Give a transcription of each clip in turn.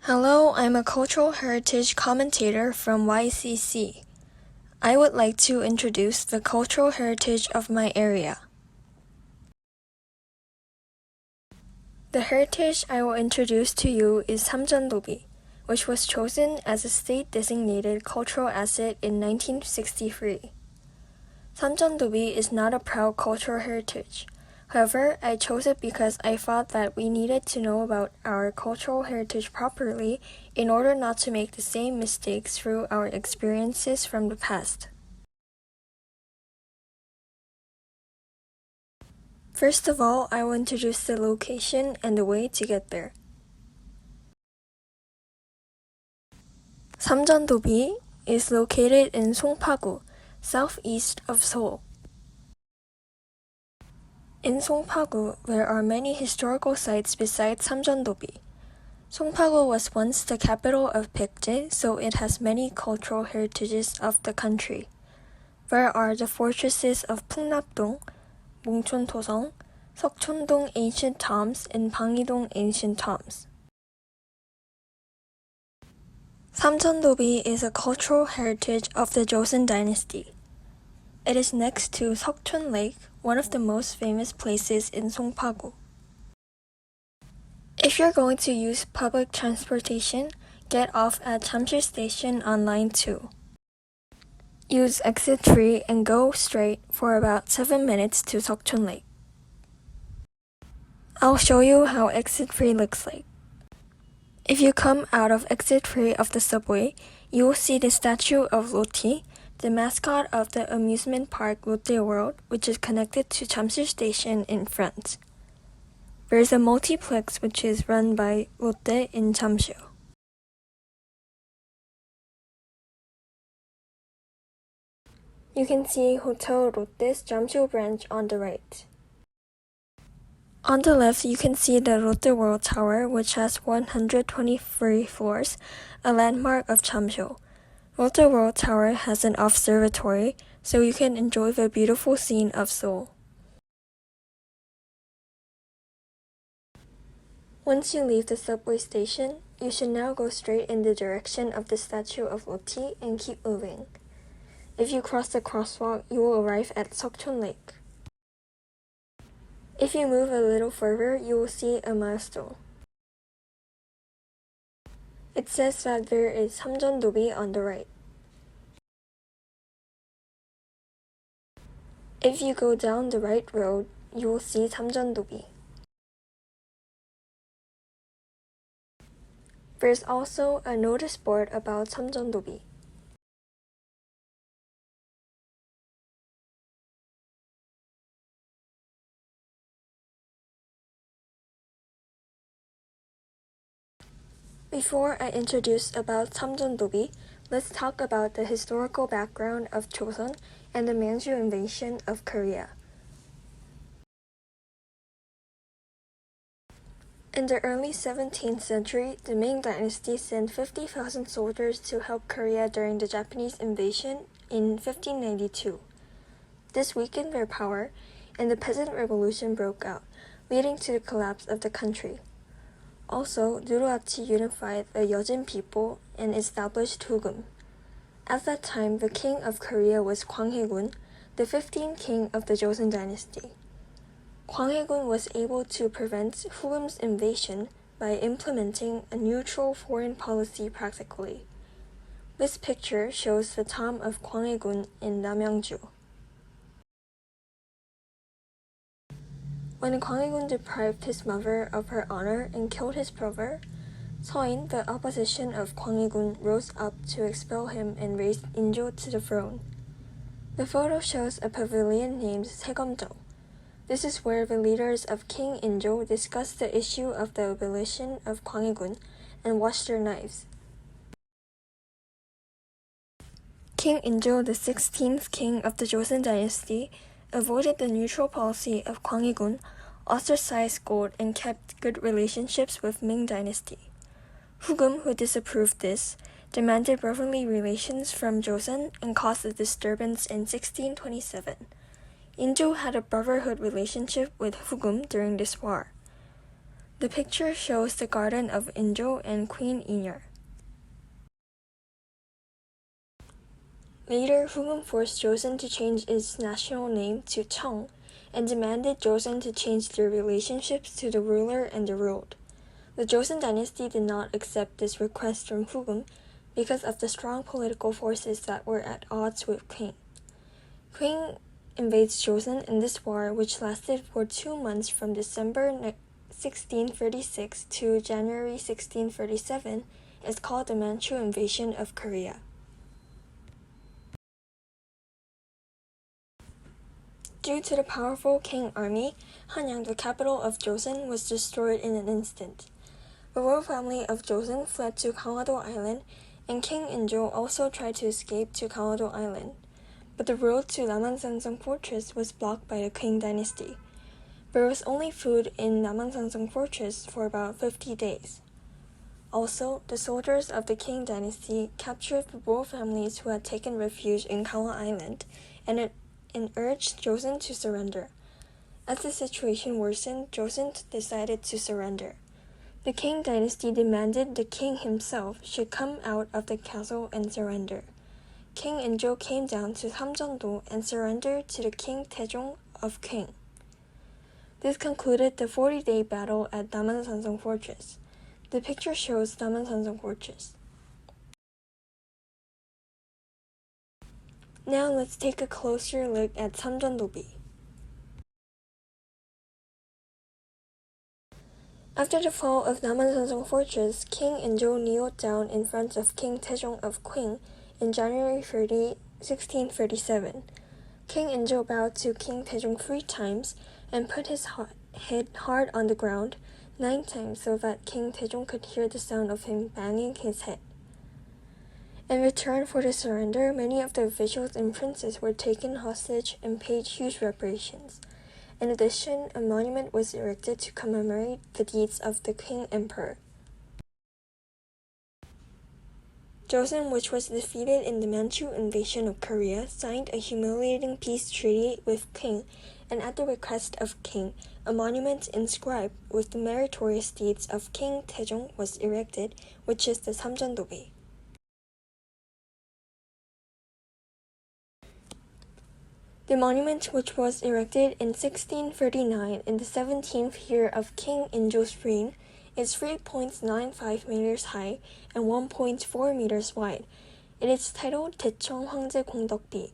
Hello, I'm a cultural heritage commentator from YCC. I would like to introduce the cultural heritage of my area. The heritage I will introduce to you is Samjandubi, which was chosen as a state-designated cultural asset in 1963. Sanjandubi is not a proud cultural heritage. However, I chose it because I thought that we needed to know about our cultural heritage properly in order not to make the same mistakes through our experiences from the past. First of all, I will introduce the location and the way to get there. Samjandubi is located in Songpagu, southeast of Seoul. In Songpagu, there are many historical sites besides Samjandobi. Songpagu was once the capital of Baekje, so it has many cultural heritages of the country. There are the fortresses of Pungnapdong, Mongchon-Tosong, Seokchon-dong ancient tombs, and Bangidong ancient tombs. Samjandobi is a cultural heritage of the Joseon dynasty. It is next to Seokchon Lake, one of the most famous places in Songpagu. If you're going to use public transportation, get off at Jamsil Station on Line 2. Use exit 3 and go straight for about 7 minutes to Seokchon Lake. I'll show you how exit 3 looks like. If you come out of exit 3 of the subway, you will see the statue of Lotte, the mascot of the amusement park Lotte World, which is connected to Jamsil Station in front. There is a multiplex which is run by Lotte in Jamsil. You can see Hotel Lotte's Jamsil branch on the right. On the left, you can see the Lotte World Tower, which has 123 floors, a landmark of Jamsil. Lotte World Tower has an observatory, so you can enjoy the beautiful scene of Seoul. Once you leave the subway station, you should now go straight in the direction of the statue of Lotte and keep moving. If you cross the crosswalk, you will arrive at Seokchon Lake. If you move a little further, you will see a milestone. It says that there is Samjandobi on the right. If you go down the right road, you will see Samjandobi. There's also a notice board about Samjandobi. Before I introduce about Samjandobi, let's talk about the historical background of Joseon and the Manchu invasion of Korea. In the early 17th century, the Ming Dynasty sent 50,000 soldiers to help Korea during the Japanese invasion in 1592. This weakened their power, and the Peasant Revolution broke out, leading to the collapse of the country. Also, Nuruhachi unified the Yeojin people and established Hugum. At that time, the king of Korea was Gwanghaegun, the 15th king of the Joseon dynasty. Gwanghaegun was able to prevent Hugum's invasion by implementing a neutral foreign policy practically. This picture shows the tomb of Gwanghaegun in Namyangju. When Gwanghaegun deprived his mother of her honor and killed his brother, Seoin, the opposition of Gwanghaegun, rose up to expel him and raised Injo to the throne. The photo shows a pavilion named Saegomjeong. This is where the leaders of King Injo discussed the issue of the abolition of Gwanghaegun and washed their knives. King Injo, the 16th king of the Joseon dynasty, avoided the neutral policy of Gwanghaegun, ostracized gold, and kept good relationships with Ming dynasty. Hugum, who disapproved this, demanded brotherly relations from Joseon and caused a disturbance in 1627. Injo had a brotherhood relationship with Hugum during this war. The picture shows the garden of Injo and Queen Inyar. Later, Hugum forced Joseon to change its national name to Cheong and demanded Joseon to change their relationships to the ruler and the ruled. The Joseon dynasty did not accept this request from Hugum because of the strong political forces that were at odds with Qing. Qing invades Joseon in this war, which lasted for 2 months from December 1636 to January 1637, is called the Manchu invasion of Korea. Due to the powerful Qing army, Hanyang, the capital of Joseon, was destroyed in an instant. The royal family of Joseon fled to Gangwon-do Island, and King Injo also tried to escape to Gangwon-do Island. But the road to Namansangsang Fortress was blocked by the Qing dynasty. There was only food in Namansangsang Fortress for about 50 days. Also, the soldiers of the Qing dynasty captured the royal families who had taken refuge in Gangwon Island and urged Joseon to surrender. As the situation worsened, Joseon decided to surrender. The Qing dynasty demanded the king himself should come out of the castle and surrender. King Injo came down to Samjeondo and surrendered to the King Taejong of Qing. This concluded the 40-day battle at Namansangsang Fortress. The picture shows Namansangsang Fortress. Now let's take a closer look at Sanjandubi. After the fall of Namansangsang Fortress, King Injo kneeled down in front of King Taejong of Qing in January 30, 1637. King Injo bowed to King Taejong 3 times and put his head hard on the ground 9 times so that King Taejong could hear the sound of him banging his head. In return for the surrender, many of the officials and princes were taken hostage and paid huge reparations. In addition, a monument was erected to commemorate the deeds of the Qing Emperor. Joseon, which was defeated in the Manchu invasion of Korea, signed a humiliating peace treaty with Qing, and at the request of Qing, a monument inscribed with the meritorious deeds of King Taejong was erected, which is the Samjendobi. The monument, which was erected in 1639 in the 17th year of King Injo's reign, is 3.95 meters high and 1.4 meters wide. It is titled Daecheong Hwangjae Gongdeokbi.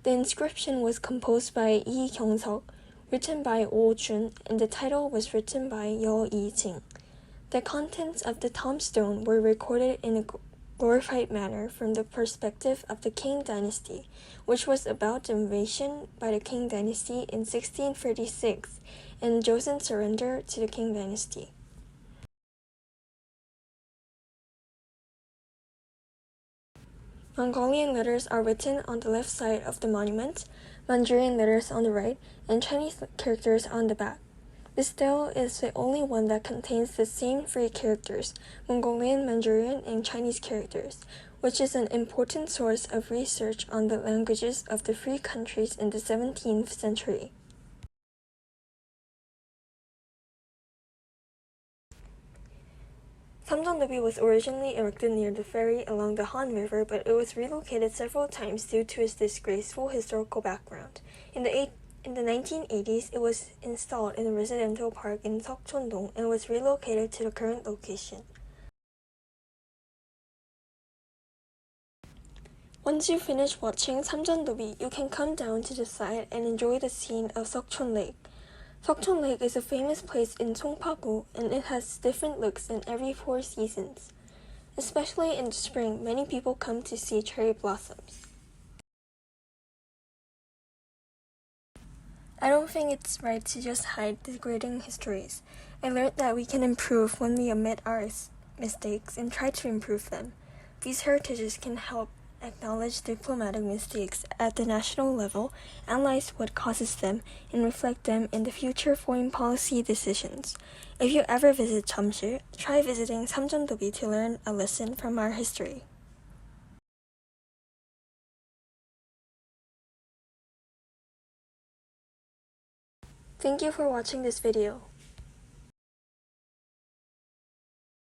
The inscription was composed by Lee Kyung-seok, written by Oh Jun, and the title was written by Yeo Yi-jing. The contents of the tombstone were recorded in a glorified manner from the perspective of the Qing dynasty, which was about the invasion by the Qing dynasty in 1636 and Joseon's surrender to the Qing dynasty. Mongolian letters are written on the left side of the monument, Manchurian letters on the right, and Chinese characters on the back. This stele is the only one that contains the same 3 characters, Mongolian, Manchurian, and Chinese characters, which is an important source of research on the languages of the 3 countries in the 17th century. Sanjandubi was originally erected near the ferry along the Han River, but it was relocated several times due to its disgraceful historical background. In the 1980s, it was installed in a residential park in Seokchon-dong and was relocated to the current location. Once you finish watching Samjandobi, you can come down to the side and enjoy the scene of Seokchon Lake. Seokchon Lake is a famous place in Songpa-gu, and it has different looks in every 4 seasons. Especially in the spring, many people come to see cherry blossoms. I don't think it's right to just hide degrading histories. I learned that we can improve when we admit our mistakes and try to improve them. These heritages can help acknowledge diplomatic mistakes at the national level, analyze what causes them, and reflect them in the future foreign policy decisions. If you ever visit Jeomsil, try visiting Samjendobi to learn a lesson from our history. Thank you for watching this video.